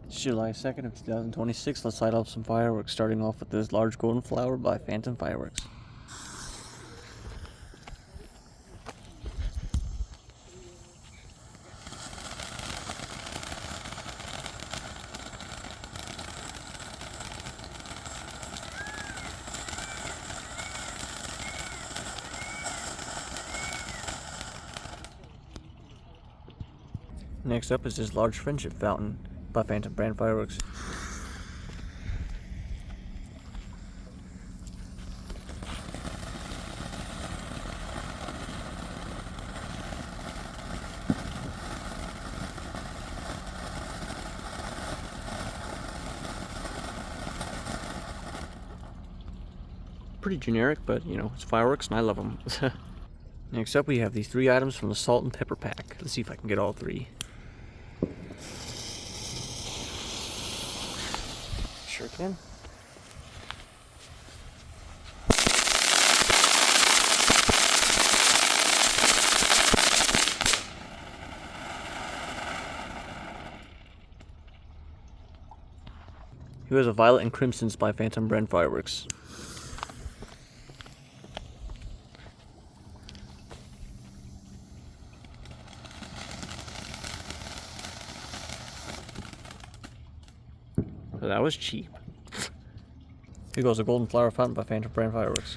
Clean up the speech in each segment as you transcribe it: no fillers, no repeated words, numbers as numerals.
It's July 2nd of 2026. Let's light off some fireworks, starting off with this large golden flower by Phantom Fireworks. Next up is this large friendship fountain by Phantom Brand Fireworks. Pretty generic, but you know, it's fireworks and I love them. Next up we have these 3 items from the Salt and Pepper Pack. Let's see if I can get all 3. Sure can. Here's a Violet and Crimsons by Phantom Brand Fireworks. So that was cheap. Here goes a golden flower fountain by Phantom Brand Fireworks.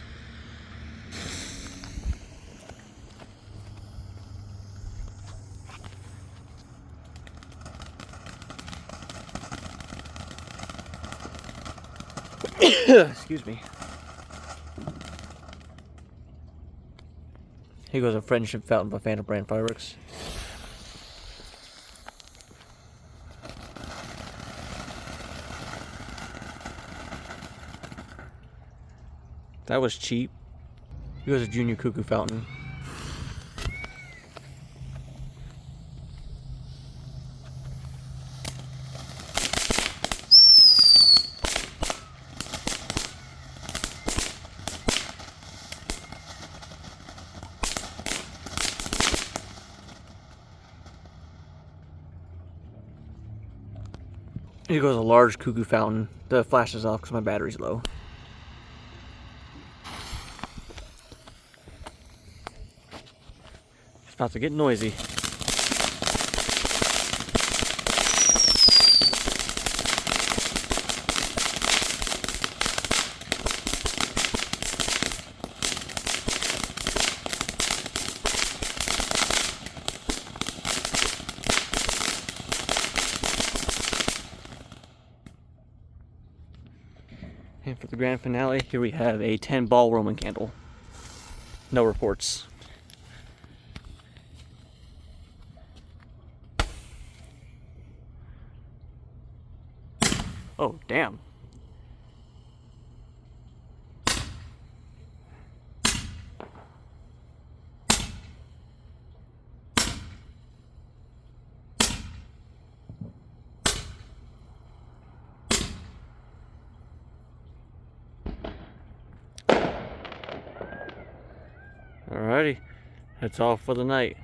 Excuse me. Here goes a friendship fountain by Phantom Brand Fireworks. That was cheap. Here goes a junior cuckoo fountain. Here goes a large cuckoo fountain that flashes off because my battery's low. It's about to get noisy. And for the grand finale, here we have a 10-ball Roman candle. No reports. Oh, damn. Alrighty, that's all for the night.